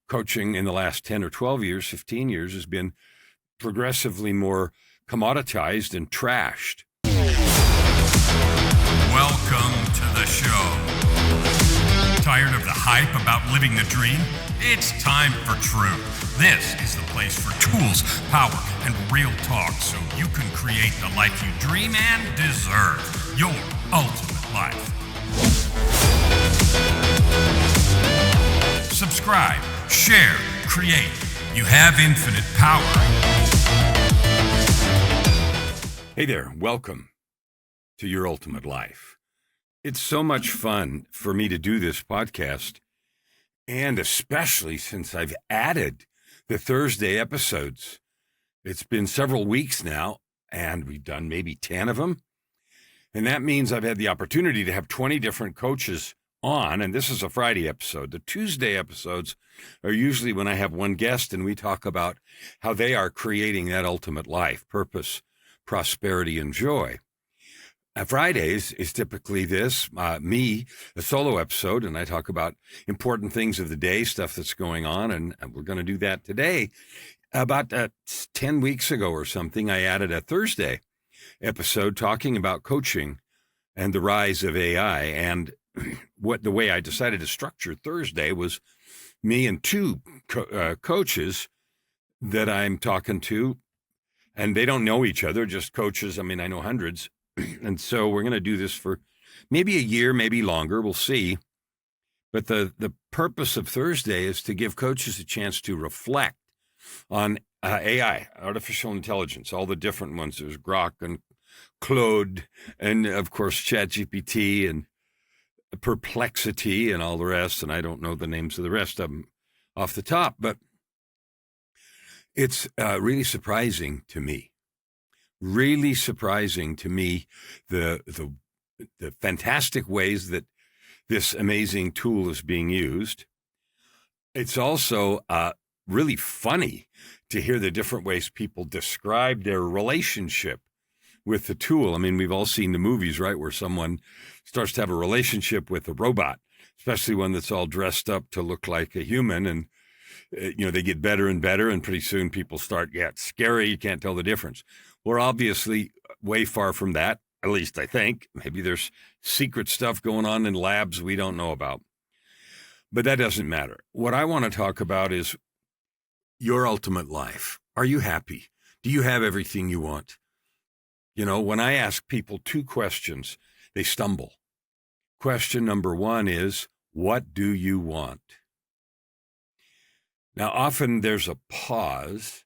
coaching in the last 10 or 12 years, 15 years has been progressively more commoditized and trashed. Welcome to the show. Tired of the hype about living the dream? It's time for truth. This is the place for tools, power, and real talk so you can create the life you dream and deserve. Your ultimate life. Subscribe, share, create. You have infinite power. Hey there, welcome to Your Ultimate Life. It's so much fun for me to do this podcast, and especially since I've added the Thursday episodes. It's been several weeks now, and we've done maybe 10 of them. And that means I've had the opportunity to have 20 different coaches on, and this is a Friday episode. The Tuesday episodes are usually when I have one guest and we talk about how they are creating that ultimate life, purpose, prosperity, and joy. Fridays is typically me, a solo episode, and I talk about important things of the day, stuff that's going on, and we're going to do that today. About 10 weeks ago or something, I added a Thursday episode talking about coaching and the rise of AI, and the way I decided to structure Thursday was me and two coaches that I'm talking to, and they don't know each other, just coaches. I mean, I know hundreds. And so we're going to do this for maybe a year, maybe longer. We'll see. But the purpose of Thursday is to give coaches a chance to reflect on AI, artificial intelligence, all the different ones. There's Grok and Claude and, of course, ChatGPT and Perplexity and all the rest. And I don't know the names of the rest of them off the top. But it's really surprising to me. Really surprising to me the fantastic ways that this amazing tool is being used. It's also really funny to hear the different ways people describe their relationship with the tool. I mean, we've all seen the movies, right, where someone starts to have a relationship with a robot, especially one that's all dressed up to look like a human, and they get better and better, and pretty soon people start, it's scary, you can't tell the difference. We're obviously way far from that, at least I think. Maybe there's secret stuff going on in labs we don't know about. But that doesn't matter. What I want to talk about is your ultimate life. Are you happy? Do you have everything you want? When I ask people two questions, they stumble. Question number one is, what do you want? Now, often there's a pause.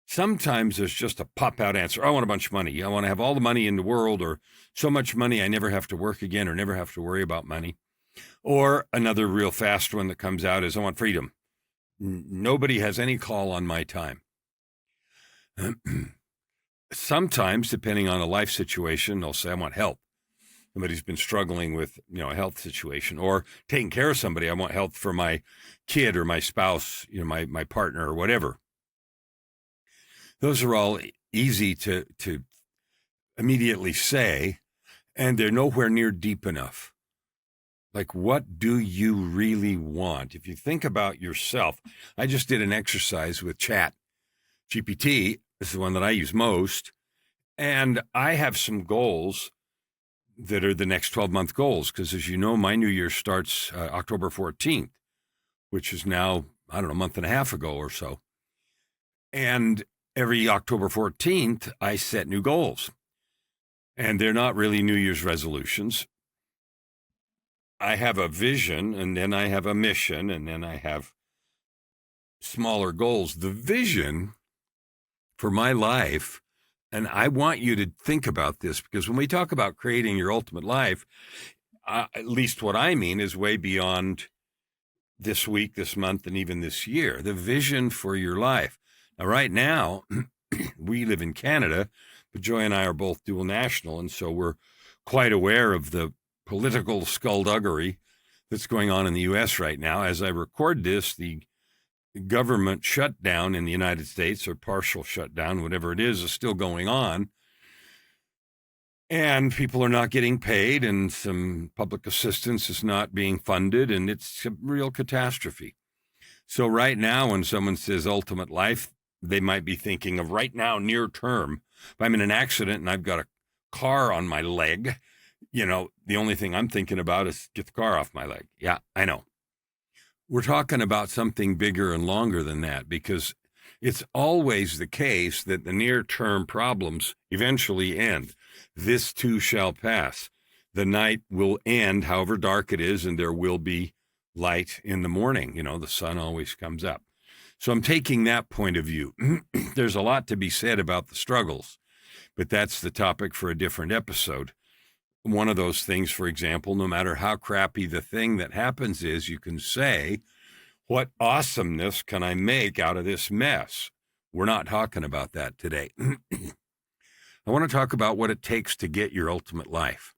Sometimes there's just a pop-out answer. I want a bunch of money. I want to have all the money in the world, or so much money I never have to work again or never have to worry about money. Or another real fast one that comes out is, I want freedom. Nobody has any call on my time. Sometimes, depending on a life situation, they'll say, I want help. Somebody's been struggling with, a health situation, or taking care of somebody. I want help for my kid or my spouse, my partner or whatever. Those are all easy to immediately say, and they're nowhere near deep enough. Like, what do you really want? If you think about yourself, I just did an exercise with ChatGPT. This is the one that I use most. And I have some goals that are the next 12-month goals, because as you know, my New Year starts October 14th, which is now, a month and a half ago or so. And every October 14th, I set new goals. And they're not really New Year's resolutions. I have a vision, and then I have a mission, and then I have smaller goals. The vision for my life, and I want you to think about this, because when we talk about creating your ultimate life, at least what I mean is way beyond this week, this month, and even this year. The vision for your life. Now, right now, we live in Canada, but Joy and I are both dual national, and so we're quite aware of the political skullduggery that's going on in the U.S. right now. As I record this, the government shutdown in the United States, or partial shutdown, whatever it is still going on. And people are not getting paid, and some public assistance is not being funded, and it's a real catastrophe. So right now, when someone says ultimate life, they might be thinking of right now, near term. If I'm in an accident and I've got a car on my leg, the only thing I'm thinking about is get the car off my leg. Yeah, I know. We're talking about something bigger and longer than that, because it's always the case that the near-term problems eventually end. This too shall pass. The night will end, however dark it is, and there will be light in the morning. The sun always comes up. So I'm taking that point of view. There's a lot to be said about the struggles, but that's the topic for a different episode. One of those things, for example, no matter how crappy the thing that happens is, you can say, what awesomeness can I make out of this mess? We're not talking about that today. I want to talk about what it takes to get your ultimate life.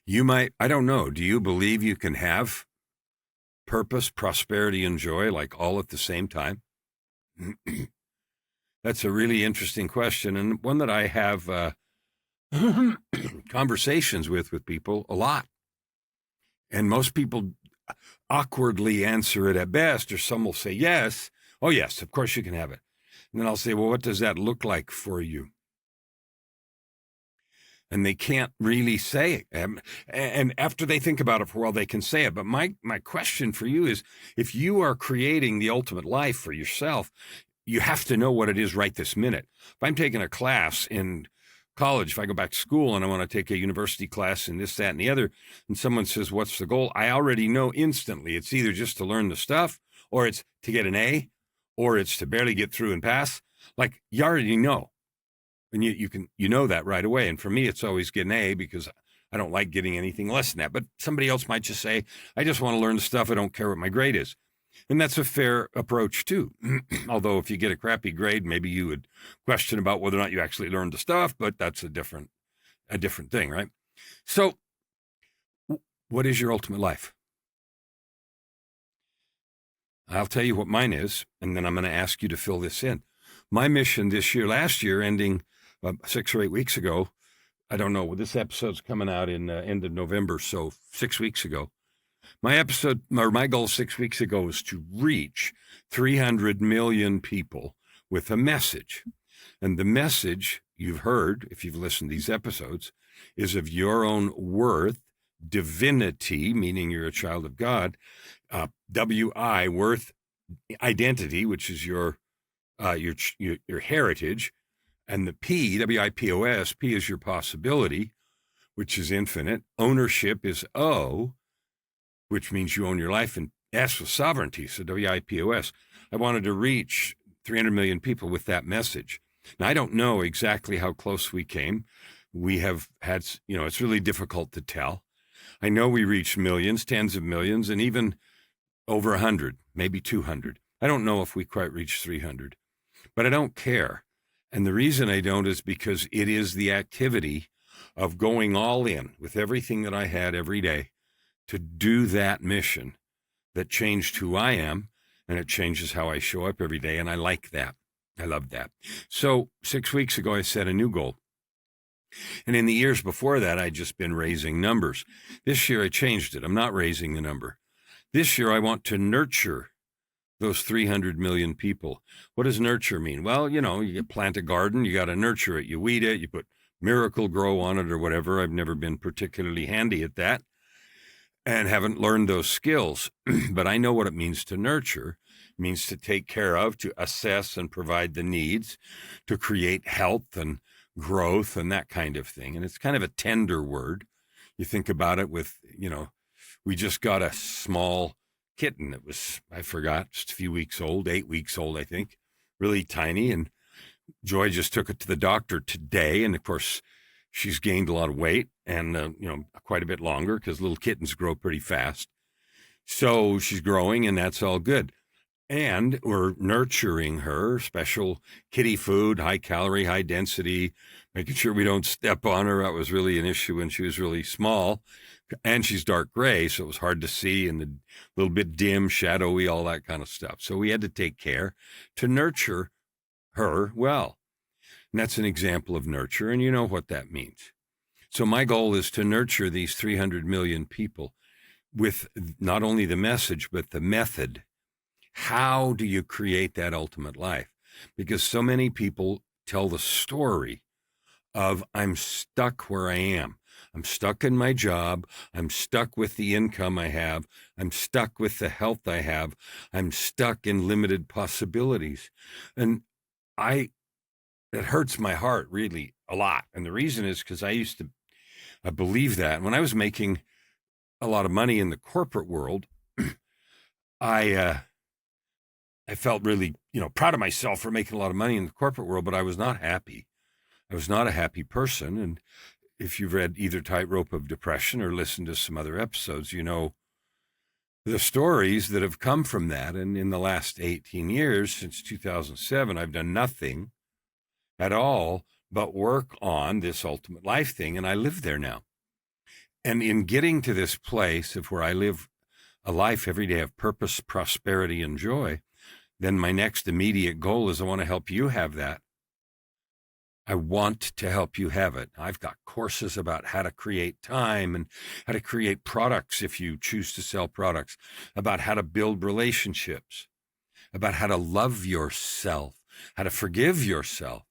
I don't know, do you believe you can have purpose, prosperity, and joy like all at the same time? That's a really interesting question, and one that I have conversations with people a lot. And most people awkwardly answer it at best, or some will say yes. Oh, yes, of course you can have it. And then I'll say, well, what does that look like for you? And they can't really say it. And after they think about it for a while, they can say it. But my question for you is, if you are creating the ultimate life for yourself, you have to know what it is right this minute. If I'm taking a class in college, if I go back to school and I want to take a university class in this, that, and the other, and someone says, what's the goal? I already know instantly. It's either just to learn the stuff, or it's to get an A, or it's to barely get through and pass. Like, you already know. And you know that right away. And for me, it's always get an A, because I don't like getting anything less than that. But somebody else might just say, I just want to learn the stuff. I don't care what my grade is. And that's a fair approach too. Although if you get a crappy grade, maybe you would question about whether or not you actually learned the stuff, but that's a different thing, right? So what is your ultimate life? I'll tell you what mine is, and then I'm going to ask you to fill this in. My mission this year, last year, ending 6 or 8 weeks ago, I don't know, this episode's coming out in end of November, so 6 weeks ago. My goal 6 weeks ago was to reach 300 million people with a message. And the message you've heard, if you've listened to these episodes, is of your own worth, divinity, meaning you're a child of God, W-I, worth, identity, which is your heritage, and the P, W-I-P-O-S, P is your possibility, which is infinite. Ownership is O, which means you own your life, and S was sovereignty, so W-I-P-O-S. I wanted to reach 300 million people with that message. Now, I don't know exactly how close we came. We have had, it's really difficult to tell. I know we reached millions, tens of millions, and even over 100, maybe 200. I don't know if we quite reached 300, but I don't care. And the reason I don't is because it is the activity of going all in with everything that I had every day to do that mission that changed who I am, and it changes how I show up every day. And I like that. I love that. So 6 weeks ago, I set a new goal. And in the years before that, I'd just been raising numbers. This year, I changed it. I'm not raising the number. This year, I want to nurture those 300 million people. What does nurture mean? Well, you plant a garden, you got to nurture it. You weed it, you put Miracle Grow on it or whatever. I've never been particularly handy at that and haven't learned those skills. But I know what it means to nurture. It means to take care of, to assess and provide the needs, to create health and growth and that kind of thing. And it's kind of a tender word. You think about it with, we just got a small kitten that was, I forgot, just a few weeks old, 8 weeks old, I think, really tiny. And Joy just took it to the doctor today. And of course, she's gained a lot of weight and, quite a bit longer because little kittens grow pretty fast. So she's growing and that's all good. And we're nurturing her, special kitty food, high calorie, high density, making sure we don't step on her. That was really an issue when she was really small. And she's dark gray, so it was hard to see and a little bit dim, shadowy, all that kind of stuff. So we had to take care to nurture her well. And that's an example of nurture, and you know what that means. So my goal is to nurture these 300 million people with not only the message, but the method. How do you create that ultimate life? Because so many people tell the story of I'm stuck where I am. I'm stuck in my job. I'm stuck with the income I have. I'm stuck with the health I have. I'm stuck in limited possibilities. And it hurts my heart really a lot. And the reason is because I believe that when I was making a lot of money in the corporate world, I felt really, proud of myself for making a lot of money in the corporate world, but I was not happy. I was not a happy person. And if you've read either Tightrope of Depression or listened to some other episodes, you know the stories that have come from that. And in the last 18 years, since 2007, I've done nothing at all but work on this ultimate life thing. And I live there now. And in getting to this place of where I live a life every day of purpose, prosperity, and joy, then my next immediate goal is I want to help you have that. I want to help you have it. I've got courses about how to create time and how to create products if you choose to sell products, about how to build relationships, about how to love yourself, how to forgive yourself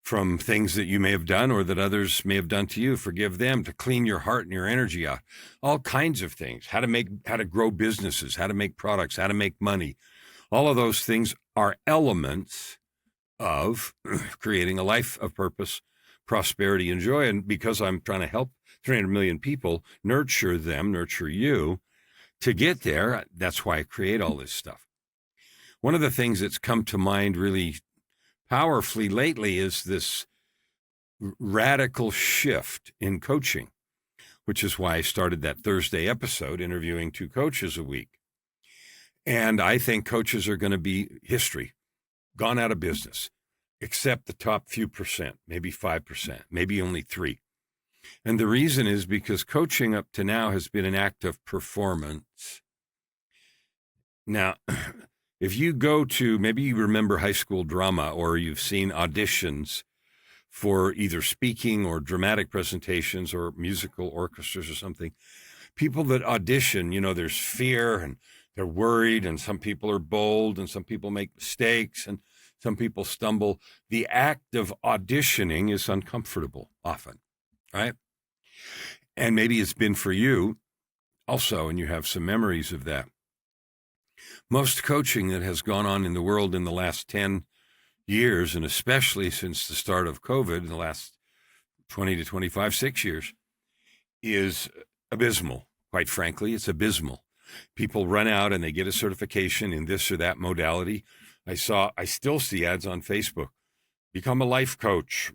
from things that you may have done or that others may have done to you. Forgive them, to clean your heart and your energy out. All kinds of things. How to grow businesses, how to make products, how to make money. All of those things are elements of creating a life of purpose, prosperity, and joy. And because I'm trying to help 300 million people, nurture you to get there, that's why I create all this stuff. One of the things that's come to mind really powerfully lately is this radical shift in coaching, which is why I started that Thursday episode interviewing 2 coaches a week. And I think coaches are going to be history, gone out of business, except the top few percent, maybe 5%, maybe only 3%. And the reason is because coaching up to now has been an act of performance. Now, if you go to, maybe you remember high school drama, or you've seen auditions for either speaking or dramatic presentations or musical orchestras or something, people that audition, there's fear and they're worried, and some people are bold and some people make mistakes and some people stumble. The act of auditioning is uncomfortable often, right? And maybe it's been for you also, and you have some memories of that. Most coaching that has gone on in the world in the last 10 years, and especially since the start of COVID in the last 20 to 25, 6 years, is abysmal. Quite frankly, it's abysmal. People run out and they get a certification in this or that modality. I still see ads on Facebook. Become a life coach,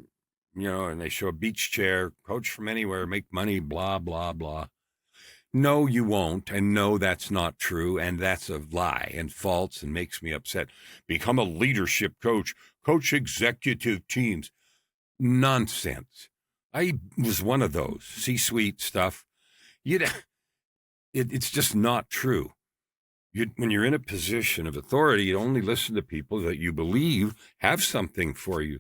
and they show a beach chair, coach from anywhere, make money, blah, blah, blah. No, you won't. And no, that's not true. And that's a lie and false and makes me upset. Become a leadership coach, coach executive teams. Nonsense. I was one of those C-suite stuff. It's just not true. When you're in a position of authority, you only listen to people that you believe have something for you.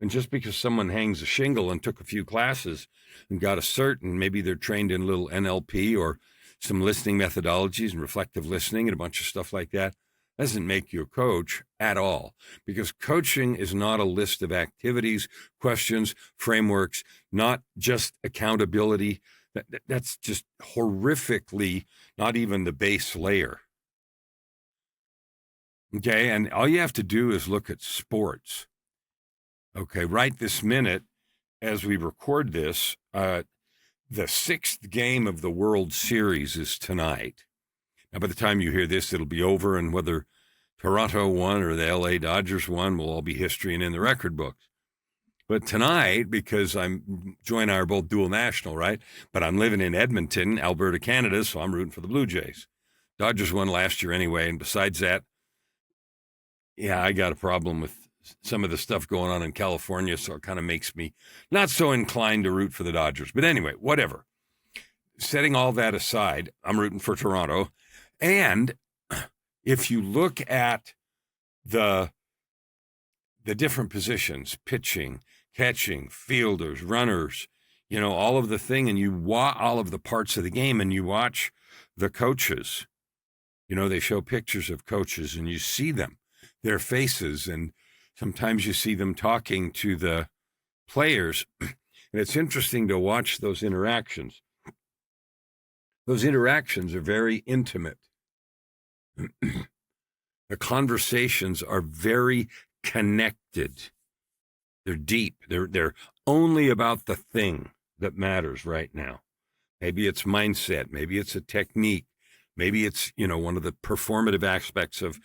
And just because someone hangs a shingle and took a few classes and got a cert, and maybe they're trained in a little NLP or some listening methodologies and reflective listening and a bunch of stuff like that, doesn't make you a coach at all. Because coaching is not a list of activities, questions, frameworks, not just accountability. That's just horrifically not even the base layer. Okay, and all you have to do is look at sports. Okay, right this minute, as we record this, the 6th game of the World Series is tonight. Now, by the time you hear this, it'll be over, and whether Toronto won or the LA Dodgers won will all be history and in the record books. But tonight, because Joy and I are both dual national, right? But I'm living in Edmonton, Alberta, Canada, so I'm rooting for the Blue Jays. Dodgers won last year anyway, and besides that, yeah, I got a problem with some of the stuff going on in California, so it kind of makes me not so inclined to root for the Dodgers. But anyway, whatever. Setting all that aside, I'm rooting for Toronto. And if you look at the different positions, pitching, catching, fielders, runners, all of the thing, and you watch all of the parts of the game, and you watch the coaches, They show pictures of coaches and you see them, their faces, and sometimes you see them talking to the players. And it's interesting to watch those interactions. Those interactions are very intimate. The conversations are very connected. They're deep. They're only about the thing that matters right now. Maybe it's mindset. Maybe it's a technique. Maybe it's, one of the performative aspects of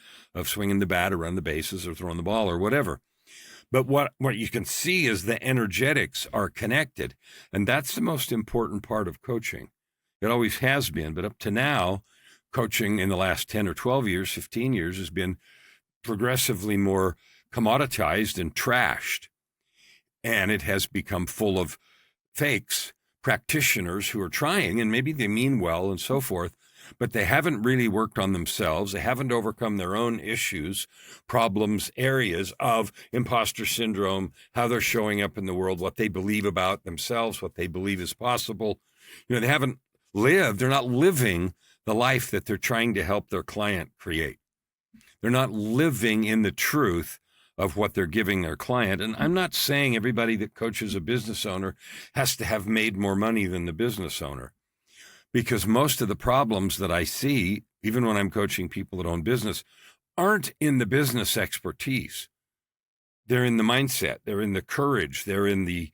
swinging the bat around the bases or throwing the ball or whatever. But what you can see is the energetics are connected. And that's the most important part of coaching. It always has been. But up to now, coaching in the last 10 or 12 years, 15 years has been progressively more commoditized and trashed. And it has become full of fakes, practitioners who are trying, and maybe they mean well and so forth, but they haven't really worked on themselves. They haven't overcome their own issues, problems, areas of imposter syndrome, how they're showing up in the world, what they believe about themselves, what they believe is possible. They haven't lived, they're not living the life that they're trying to help their client create. They're not living in the truth of what they're giving their client. And I'm not saying everybody that coaches a business owner has to have made more money than the business owner, because most of the problems that I see, even when I'm coaching people that own business, aren't in the business expertise. They're in the mindset. They're in the courage. They're in the,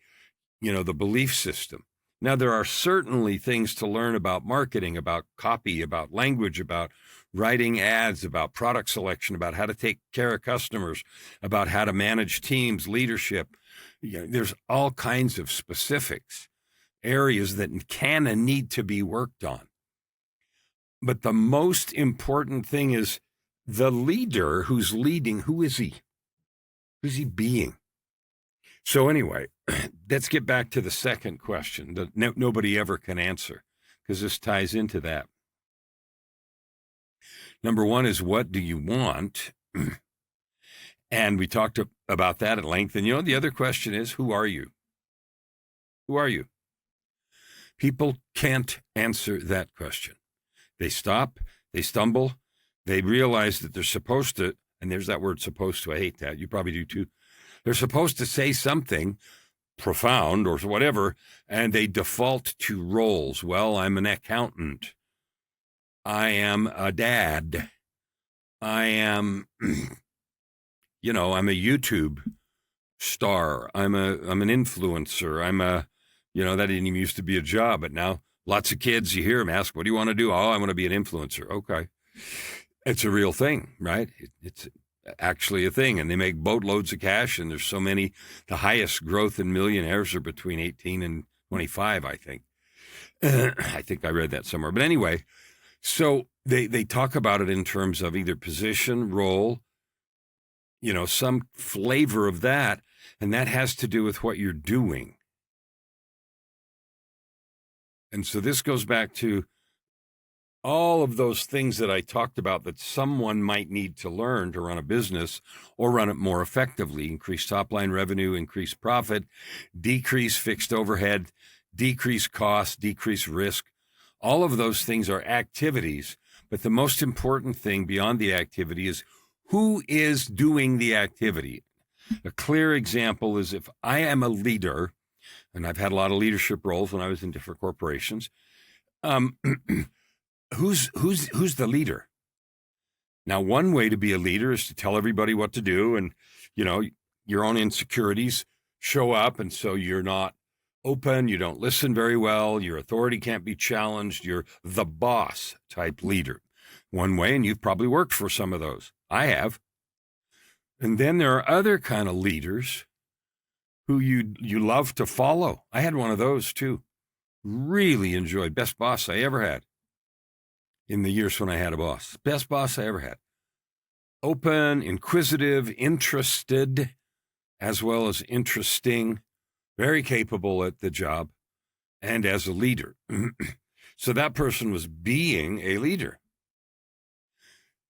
the belief system. Now, there are certainly things to learn about marketing, about copy, about language, about writing ads, about product selection, about how to take care of customers, about how to manage teams, leadership. There's all kinds of specifics, areas that can and need to be worked on. But the most important thing is the leader who's leading. Who is he? Who's he being? So anyway, let's get back to the second question that nobody ever can answer, because this ties into that. Number one is, what do you want? And we talked about that at length. And the other question is, who are you? Who are you? People can't answer that question. They stop, they stumble, they realize that they're supposed to, and there's that word supposed to, I hate that, you probably do too. They're supposed to say something profound or whatever, and they default to roles. Well, I'm an accountant. I am a dad. I am, I'm a YouTube star. I'm an influencer. I'm that didn't even used to be a job, but now lots of kids, you hear them ask, what do you want to do? Oh, I want to be an influencer. Okay. It's a real thing, right? It's actually a thing, and they make boatloads of cash, and there's so many. The highest growth in millionaires are between 18 and 25, I think. I think I read that somewhere. But anyway, so they talk about it in terms of either position, role, some flavor of that, and that has to do with what you're doing. And so this goes back to all of those things that I talked about that someone might need to learn to run a business or run it more effectively: increase top line revenue, increase profit, decrease fixed overhead, decrease costs, decrease risk. All of those things are activities, but the most important thing beyond the activity is who is doing the activity. A clear example is if I am a leader, and I've had a lot of leadership roles when I was in different corporations, who's the leader? Now, one way to be a leader is to tell everybody what to do, and your own insecurities show up, and so you're not open, you don't listen very well, your authority can't be challenged, you're the boss type leader. One way, and you've probably worked for some of those. I have. And then there are other kind of leaders who you love to follow. I had one of those too. Really enjoyed. Best boss I ever had in the years when I had a boss. Best boss I ever had. Open, inquisitive, interested, as well as interesting, very capable at the job, and as a leader. So that person was being a leader.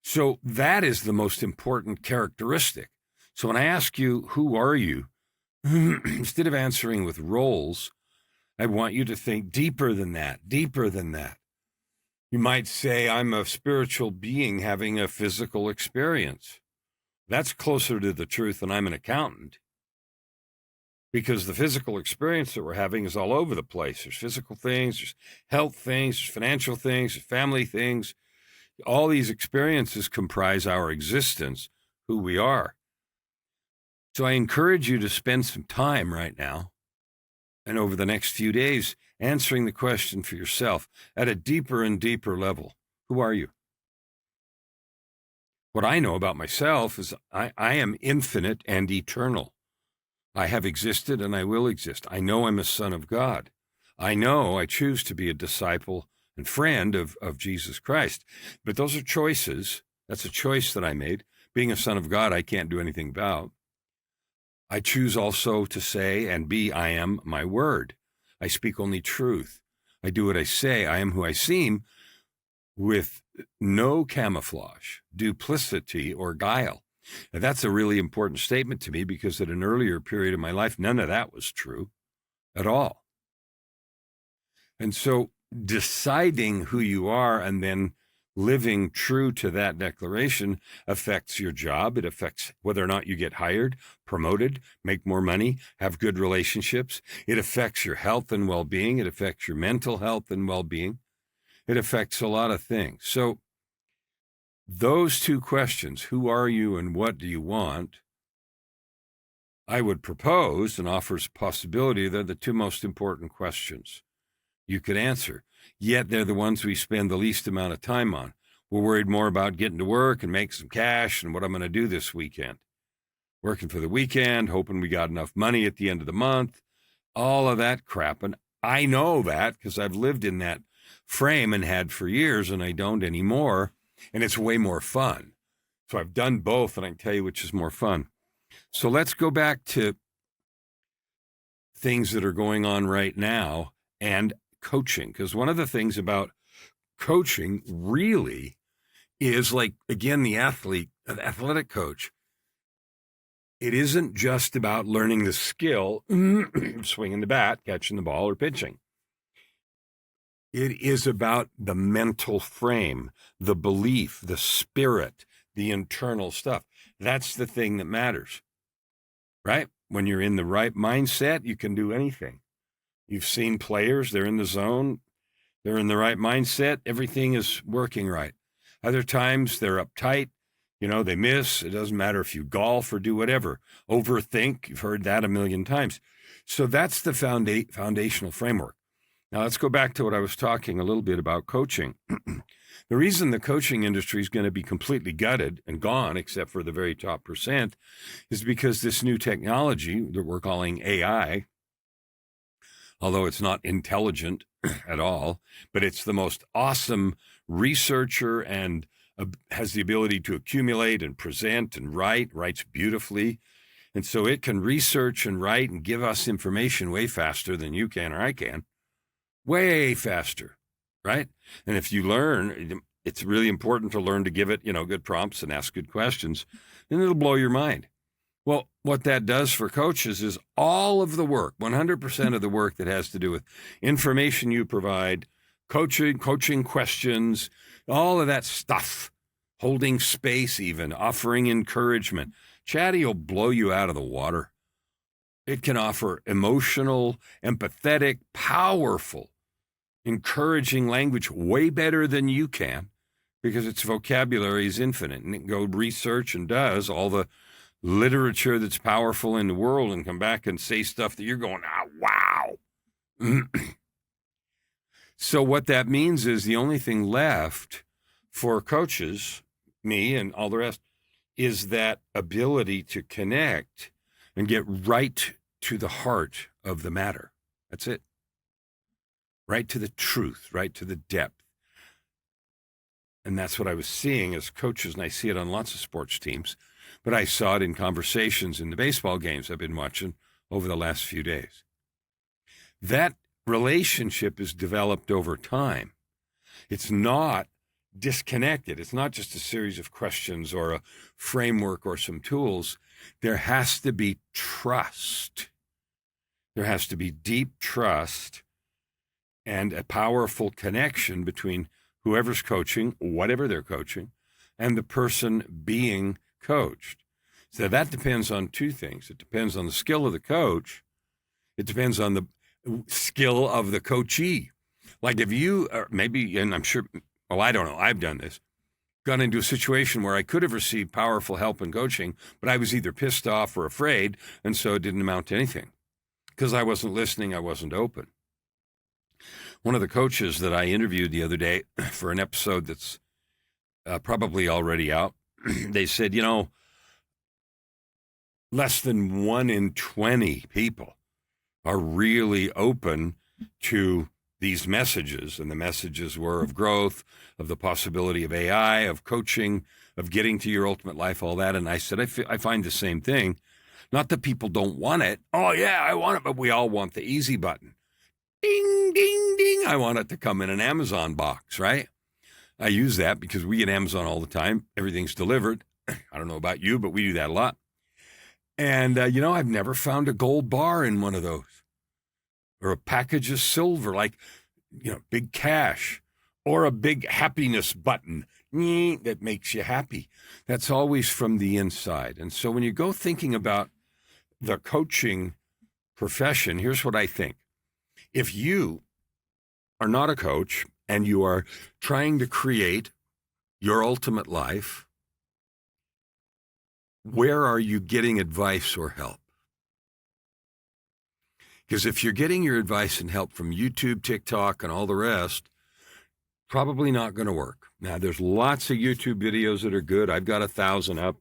So that is the most important characteristic. So when I ask you, who are you? Instead of answering with roles, I want you to think deeper than that, deeper than that. You might say, I'm a spiritual being having a physical experience. That's closer to the truth than I'm an accountant, because the physical experience that we're having is all over the place. There's physical things, there's health things, there's financial things, there's family things. All these experiences comprise our existence, who we are. So I encourage you to spend some time right now and over the next few days answering the question for yourself at a deeper and deeper level. Who are you? What I know about myself is I am infinite and eternal. I have existed and I will exist. I know I'm a son of God. I know I choose to be a disciple and friend of Jesus Christ. But those are choices. That's a choice that I made. Being a son of God, I can't do anything about. I choose also to say and be, I am my word. I speak only truth. I do what I say. I am who I seem, with no camouflage, duplicity, or guile. And that's a really important statement to me, because at an earlier period of my life, none of that was true at all. And so deciding who you are and then living true to that declaration affects your job. It affects whether or not you get hired, promoted, make more money, have good relationships. It affects your health and well-being. It affects your mental health and well-being. It affects a lot of things. So those two questions, who are you and what do you want, I would propose and offers possibility they're the two most important questions you could answer. Yet they're the ones we spend the least amount of time on. We're worried more about getting to work and making some cash and what I'm going to do this weekend. Working for the weekend, hoping we got enough money at the end of the month, all of that crap. And I know that because I've lived in that frame and had for years, and I don't anymore. And it's way more fun. So I've done both, and I can tell you which is more fun. So let's go back to things that are going on right now and coaching, because one of the things about coaching really is, like, again, the athletic coach. It isn't just about learning the skill, swinging the bat, catching the ball, or pitching. It is about the mental frame, the belief, the spirit, the internal stuff. That's the thing that matters, right? When you're in the right mindset, you can do anything. You've seen players, they're in the zone, they're in the right mindset, everything is working right. Other times they're uptight, they miss. It doesn't matter if you golf or do whatever. Overthink, you've heard that a million times. So that's the foundational framework. Now let's go back to what I was talking a little bit about coaching. The reason the coaching industry is going to be completely gutted and gone, except for the very top percent, is because this new technology that we're calling AI, although it's not intelligent at all, but it's the most awesome researcher and has the ability to accumulate and present and writes beautifully. And so it can research and write and give us information way faster than you can or I can. Way faster, right? And if you learn, it's really important to learn to give it, good prompts and ask good questions, and it'll blow your mind. Well, what that does for coaches is all of the work, 100% of the work that has to do with information you provide, coaching questions, all of that stuff, holding space even, offering encouragement. Chatty will blow you out of the water. It can offer emotional, empathetic, powerful, encouraging language way better than you can, because its vocabulary is infinite, and it can go research and does all the literature that's powerful in the world and come back and say stuff that you're going, wow. So what that means is the only thing left for coaches, me and all the rest, is that ability to connect and get right to the heart of the matter. That's it. Right to the truth, right to the depth. And that's what I was seeing as coaches, and I see it on lots of sports teams, but I saw it in conversations in the baseball games I've been watching over the last few days. That relationship is developed over time. It's not disconnected. It's not just a series of questions or a framework or some tools. There has to be trust. There has to be deep trust and a powerful connection between whoever's coaching, whatever they're coaching, and the person being coached. So that depends on two things. It depends on the skill of the coach. It depends on the skill of the coachee. Like if you, or maybe, and I'm sure, well, I don't know, I've done this, got into a situation where I could have received powerful help and coaching, but I was either pissed off or afraid, and so it didn't amount to anything because I wasn't listening, I wasn't open. One of the coaches that I interviewed the other day for an episode that's probably already out, they said, less than 1 in 20 people are really open to these messages. And the messages were of growth, of the possibility of AI, of coaching, of getting to your ultimate life, all that. And I said, I find the same thing. Not that people don't want it. Oh, yeah, I want it, but we all want the easy button. Ding, ding, ding. I want it to come in an Amazon box, right? I use that because we get Amazon all the time. Everything's delivered. I don't know about you, but we do that a lot. And, I've never found a gold bar in one of those or a package of silver, like, big cash or a big happiness button that makes you happy. That's always from the inside. And so when you go thinking about the coaching profession, here's what I think. If you are not a coach and you are trying to create your ultimate life, where are you getting advice or help? Because if you're getting your advice and help from YouTube, TikTok, and all the rest, probably not going to work. Now, there's lots of YouTube videos that are good. I've got 1,000 up.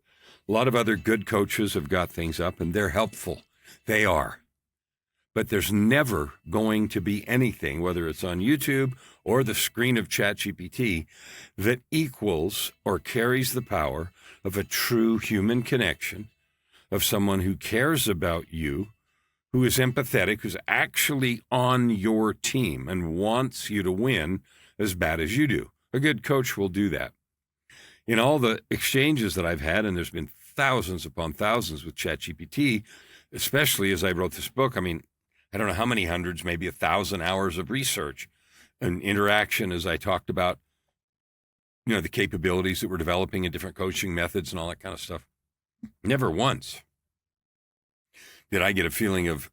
A lot of other good coaches have got things up, and they're helpful. They are. But there's never going to be anything, whether it's on YouTube or the screen of ChatGPT, that equals or carries the power of a true human connection, of someone who cares about you, who is empathetic, who's actually on your team and wants you to win as bad as you do. A good coach will do that. In all the exchanges that I've had, and there's been thousands upon thousands with ChatGPT, especially as I wrote this book, I don't know how many hundreds, maybe 1,000 hours of research and interaction as I talked about, the capabilities that we're developing in different coaching methods and all that kind of stuff. Never once did I get a feeling of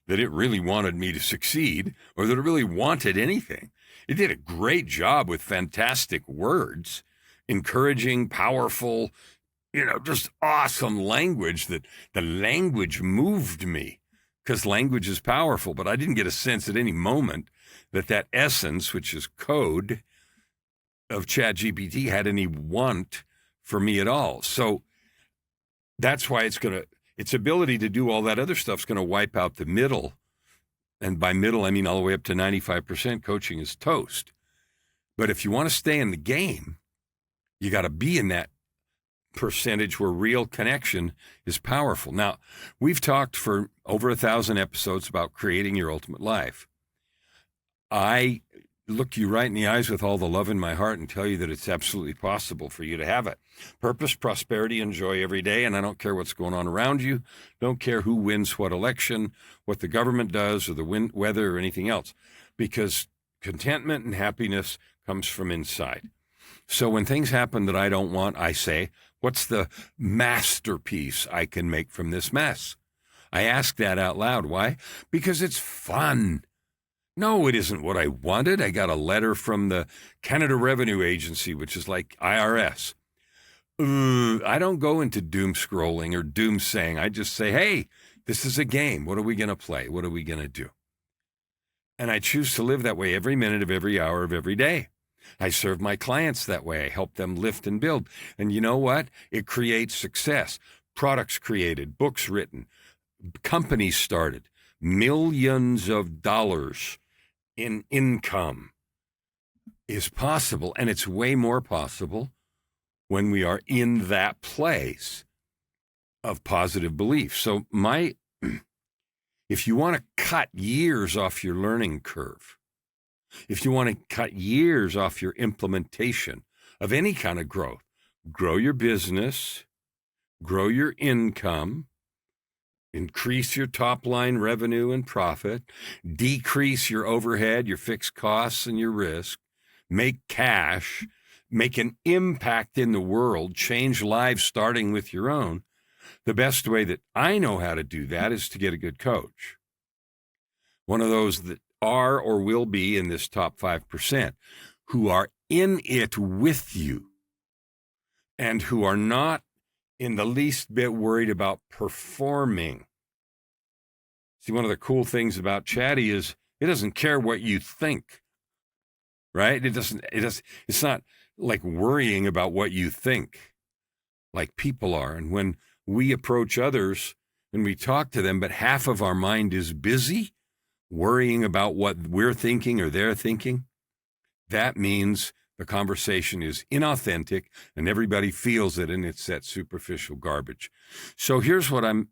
that it really wanted me to succeed or that it really wanted anything. It did a great job with fantastic words, encouraging, powerful, just awesome language, that the language moved me because language is powerful. But I didn't get a sense at any moment that essence, which is code of ChatGPT, had any want for me at all. So that's why its ability to do all that other stuff is going to wipe out the middle. And by middle, I mean all the way up to 95% coaching is toast. But if you want to stay in the game, you got to be in that percentage where real connection is powerful. Now, we've talked for over 1,000 episodes about creating your ultimate life. I look you right in the eyes with all the love in my heart and tell you that it's absolutely possible for you to have it. Purpose, prosperity, and joy every day. And I don't care what's going on around you. Don't care who wins what election, what the government does, or the weather, or anything else. Because contentment and happiness comes from inside. So when things happen that I don't want, I say, what's the masterpiece I can make from this mess? I ask that out loud. Why? Because it's fun. No, it isn't what I wanted. I got a letter from the Canada Revenue Agency, which is like IRS. I don't go into doom scrolling or doom saying. I just say, hey, this is a game. What are we going to play? What are we going to do? And I choose to live that way every minute of every hour of every day. I serve my clients that way. I help them lift and build. And you know what? It creates success. Products created, books written, companies started, millions of dollars in income is possible. And it's way more possible when we are in that place of positive belief. So if you want to cut years off your learning curve, if you want to cut years off your implementation of any kind of growth, grow your business, grow your income, increase your top line revenue and profit, decrease your overhead, your fixed costs and your risk, make cash, make an impact in the world, change lives starting with your own, the best way that I know how to do that is to get a good coach. One of those that are or will be in this top 5%, who are in it with you and who are not in the least bit worried about performing. See, one of the cool things about Chatty is it doesn't care what you think, right? It's not like worrying about what you think like people are. And when we approach others and we talk to them, but half of our mind is busy worrying about what we're thinking or they're thinking, that means the conversation is inauthentic and everybody feels it, and it's that superficial garbage. So here's what I'm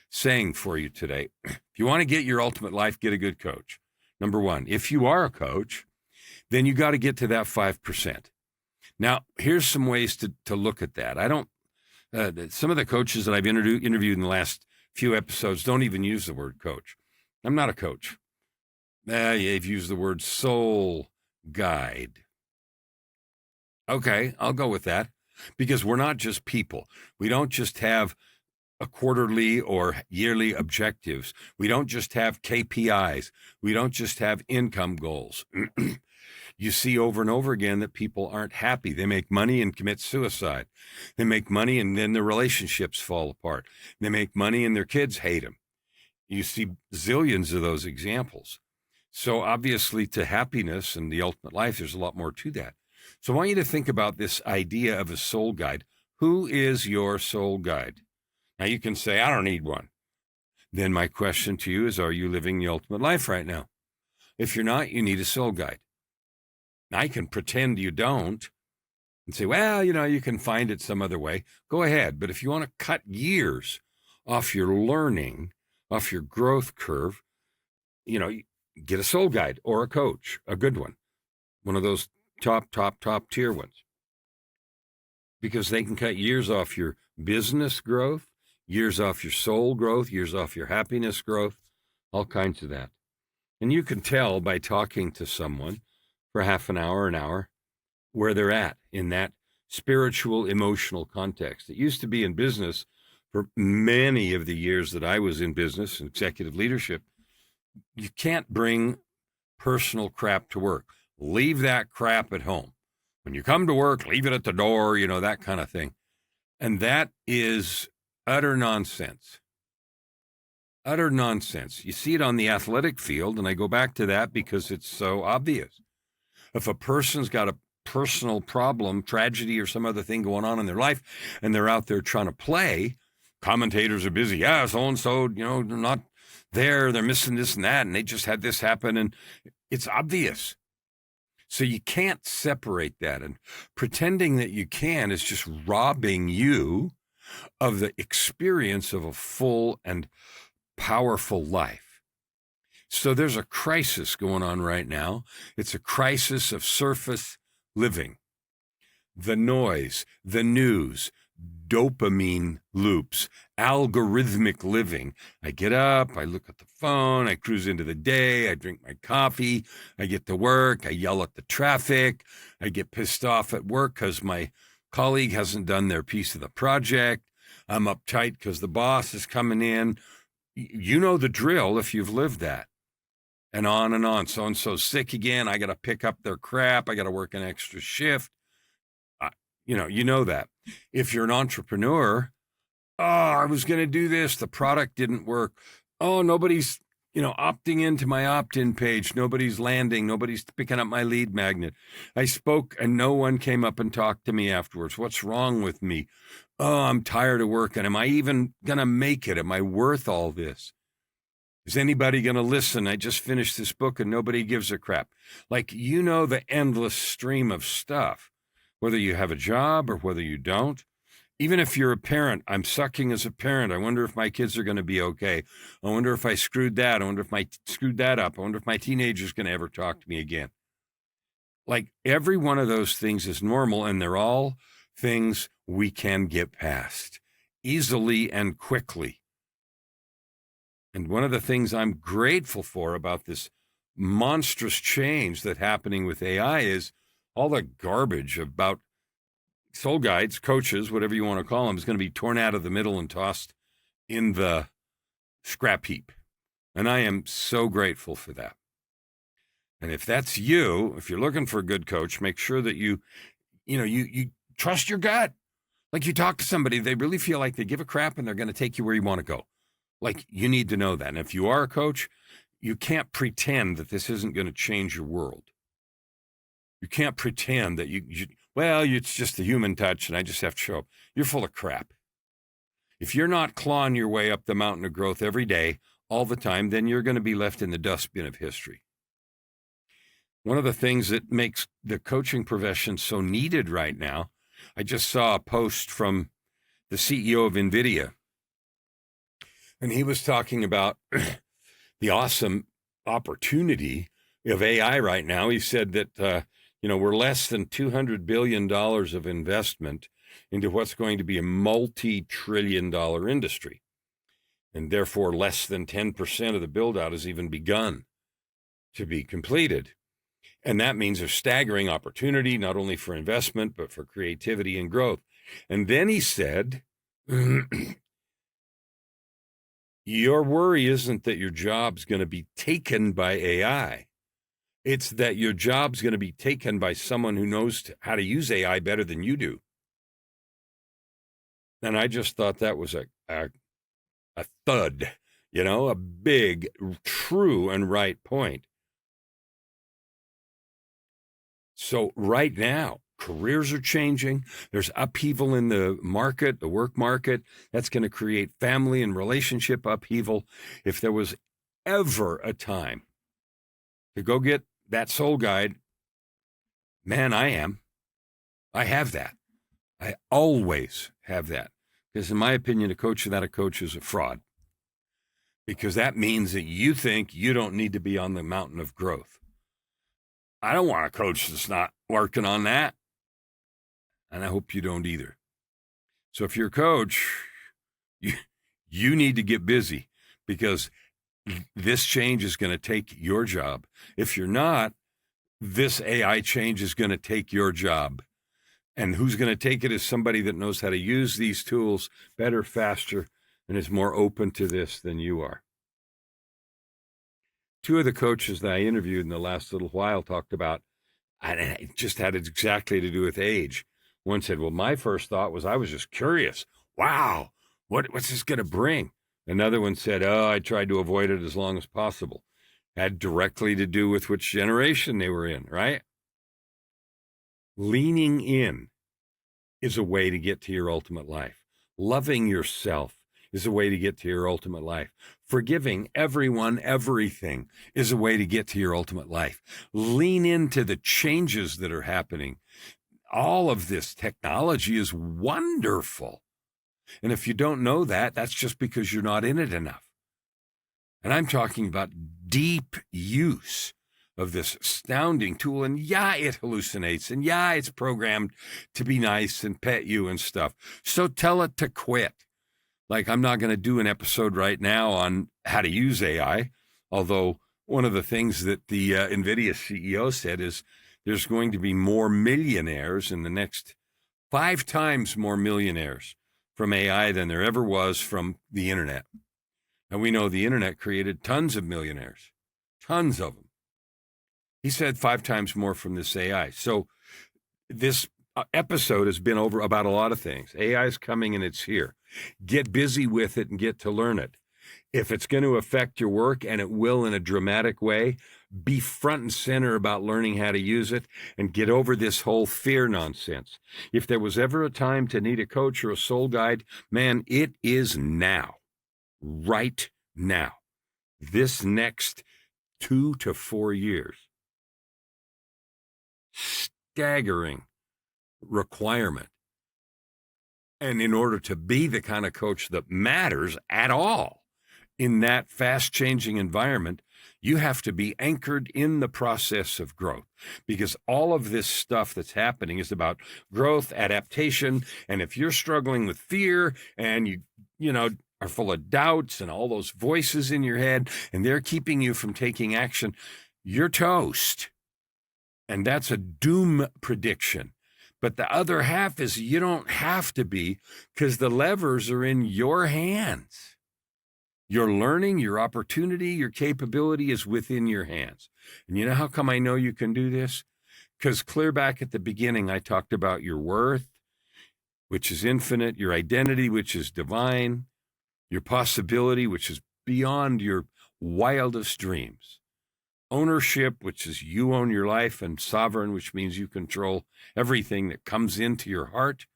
saying for you today. If you want to get your ultimate life, get a good coach. Number one, if you are a coach, then you got to get to that 5%. Now, here's some ways to look at that. Some of the coaches that I've interviewed in the last few episodes don't even use the word coach. I'm not a coach. You've used the word soul guide. Okay, I'll go with that, because we're not just people. We don't just have a quarterly or yearly objectives. We don't just have KPIs. We don't just have income goals. You see over and over again that people aren't happy. They make money and commit suicide. They make money and then their relationships fall apart. They make money and their kids hate them. You see zillions of those examples. So obviously, to happiness and the ultimate life, there's a lot more to that. So I want you to think about this idea of a soul guide. Who is your soul guide? Now you can say, I don't need one. Then my question to you is, are you living the ultimate life right now? If you're not, you need a soul guide. I can pretend you don't and say, well, you can find it some other way. Go ahead. But if you want to cut years off your learning, off your growth curve, get a soul guide or a coach, a good one of those top tier ones, because they can cut years off your business growth, years off your soul growth, years off your happiness growth, all kinds of that. And you can tell by talking to someone for half an hour, where they're at in that spiritual, emotional context. It used to be in business for many of the years that I was in business and executive leadership. You can't bring personal crap to work. Leave that crap at home. When you come to work, leave it at the door, that kind of thing. And that is utter nonsense. Utter nonsense. You see it on the athletic field, and I go back to that because it's so obvious. If a person's got a personal problem, tragedy, or some other thing going on in their life, and they're out there trying to play, commentators are busy. Yeah, so-and-so, they're not there. They're missing this and that, and they just had this happen, and it's obvious. So you can't separate that, and pretending that you can is just robbing you of the experience of a full and powerful life. So there's a crisis going on right now. It's a crisis of surface living. The noise, the news, dopamine loops, algorithmic living. I get up, I look at the phone, I cruise into the day, I drink my coffee, I get to work, I yell at the traffic, I get pissed off at work because my colleague hasn't done their piece of the project, I'm uptight because the boss is coming in. You know the drill if you've lived that. And on and on. So-and-so's sick again, I got to pick up their crap, I got to work an extra shift. You know that. If you're an entrepreneur, I was going to do this, the product didn't work. Nobody's, opting into my opt-in page. Nobody's landing. Nobody's picking up my lead magnet. I spoke and no one came up and talked to me afterwards. What's wrong with me? I'm tired of working. Am I even going to make it? Am I worth all this? Is anybody going to listen? I just finished this book and nobody gives a crap. The endless stream of stuff. Whether you have a job or whether you don't, even if you're a parent, I'm sucking as a parent. I wonder if my kids are going to be okay. I wonder if I screwed that. I wonder if I screwed that up. I wonder if my teenager's going to ever talk to me again. Every one of those things is normal, and they're all things we can get past easily and quickly. And one of the things I'm grateful for about this monstrous change that's happening with AI is all the garbage about soul guides, coaches, whatever you want to call them, is going to be torn out of the middle and tossed in the scrap heap. And I am so grateful for that. And if that's you, if you're looking for a good coach, make sure that you trust your gut. Like, you talk to somebody, they really feel like they give a crap and they're going to take you where you want to go. Like, you need to know that. And if you are a coach, you can't pretend that this isn't going to change your world. You can't pretend that it's just the human touch and I just have to show up. You're full of crap. If you're not clawing your way up the mountain of growth every day, all the time, then you're going to be left in the dustbin of history. One of the things that makes the coaching profession so needed right now, I just saw a post from the CEO of NVIDIA, and he was talking about the awesome opportunity of AI right now. He said that, we're less than $200 billion of investment into what's going to be a multi-trillion-dollar industry. And therefore, less than 10% of the build-out has even begun to be completed. And that means a staggering opportunity, not only for investment, but for creativity and growth. And then he said, your worry isn't that your job's going to be taken by AI. It's that your job's going to be taken by someone who knows how to use AI better than you do. And I just thought that was a thud, a big, true and right point. So right now, careers are changing. There's upheaval in the market, the work market. That's going to create family and relationship upheaval. If there was ever a time to go get that soul guide, man, I have that. I always have that. Because in my opinion, a coach without a coach is a fraud. Because that means that you think you don't need to be on the mountain of growth. I don't want a coach that's not working on that. And I hope you don't either. So if you're a coach, you need to get busy, because this change is going to take your job. If you're not, this AI change is going to take your job. And who's going to take it is somebody that knows how to use these tools better, faster, and is more open to this than you are. Two of the coaches that I interviewed in the last little while talked about, and it just had exactly to do with age. One said, well, my first thought was, I was just curious. Wow, what's this going to bring? Another one said, I tried to avoid it as long as possible. Had directly to do with which generation they were in, right? Leaning in is a way to get to your ultimate life. Loving yourself is a way to get to your ultimate life. Forgiving everyone, everything is a way to get to your ultimate life. Lean into the changes that are happening. All of this technology is wonderful. And if you don't know that, that's just because you're not in it enough. And I'm talking about deep use of this astounding tool. And yeah, it hallucinates. And yeah, it's programmed to be nice and pet you and stuff. So tell it to quit. Like, I'm not going to do an episode right now on how to use AI, although one of the things that the NVIDIA CEO said is there's going to be more millionaires in the next 5 times more millionaires from AI than there ever was from the internet. And we know the internet created tons of millionaires, tons of them. He said 5 times more from this AI. So this episode has been over about a lot of things. AI is coming and it's here. Get busy with it and get to learn it. If it's going to affect your work, and it will in a dramatic way, be front and center about learning how to use it and get over this whole fear nonsense. If there was ever a time to need a coach or a soul guide, man, it is now. Right now. This next 2 to 4 years. Staggering requirement. And in order to be the kind of coach that matters at all in that fast-changing environment, you have to be anchored in the process of growth, because all of this stuff that's happening is about growth, adaptation. And if you're struggling with fear and you are full of doubts and all those voices in your head, and they're keeping you from taking action, you're toast. And that's a doom prediction. But the other half is you don't have to be, because the levers are in your hands. Your learning, your opportunity, your capability is within your hands. And you know how come I know you can do this? Because clear back at the beginning, I talked about your worth, which is infinite, your identity, which is divine, your possibility, which is beyond your wildest dreams. Ownership, which is you own your life, and sovereign, which means you control everything that comes into your heart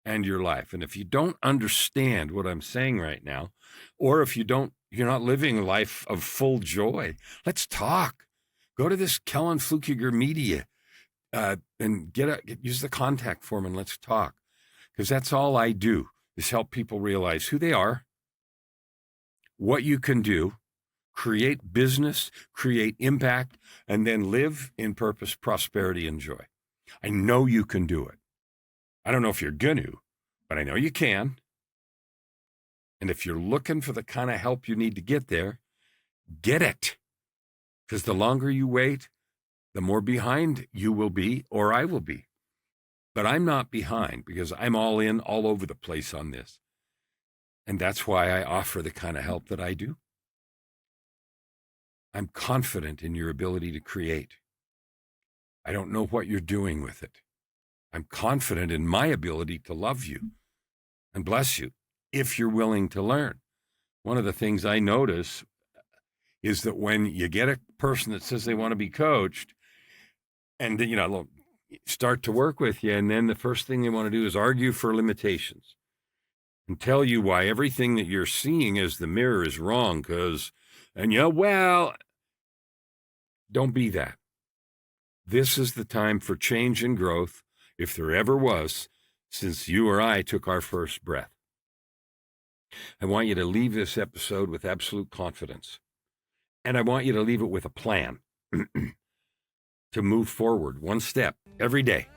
and your life. And if you don't understand what I'm saying right now, or if you're not living a life of full joy, let's talk. Go to this Kellan Fluckiger Media and use the contact form and let's talk. Because that's all I do, is help people realize who they are, what you can do, create business, create impact, and then live in purpose, prosperity, and joy. I know you can do it. I don't know if you're going to, but I know you can. And if you're looking for the kind of help you need to get there, get it. Because the longer you wait, the more behind you will be, or I will be. But I'm not behind, because I'm all in, all over the place on this. And that's why I offer the kind of help that I do. I'm confident in your ability to create. I don't know what you're doing with it. I'm confident in my ability to love you and bless you if you're willing to learn. One of the things I notice is that when you get a person that says they want to be coached and, start to work with you, and then the first thing they want to do is argue for limitations and tell you why everything that you're seeing as the mirror is wrong, don't be that. This is the time for change and growth, if there ever was, since you or I took our first breath. I want you to leave this episode with absolute confidence. And I want you to leave it with a plan to move forward one step every day.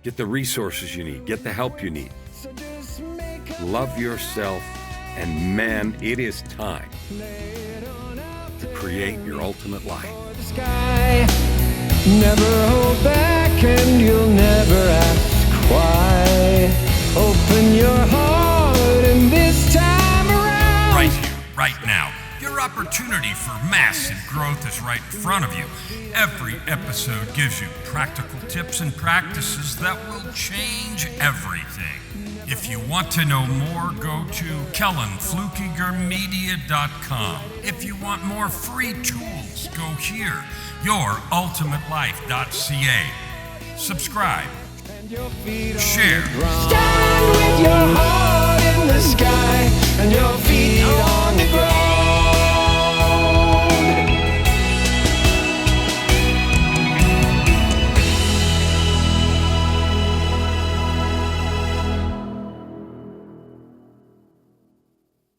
Get the resources you need. Get the help you need. Love yourself. And man, it is time to create your ultimate life. Never hold back and you'll never ask why. Open your heart and this time around. Right here, right now. Your opportunity for massive growth is right in front of you. Every episode gives you practical tips and practices that will change everything. If you want to know more, go to KellanFluckigerMedia.com. If you want more free tools, go here, YourUltimateLife.ca. Subscribe, share, Stand with your heart.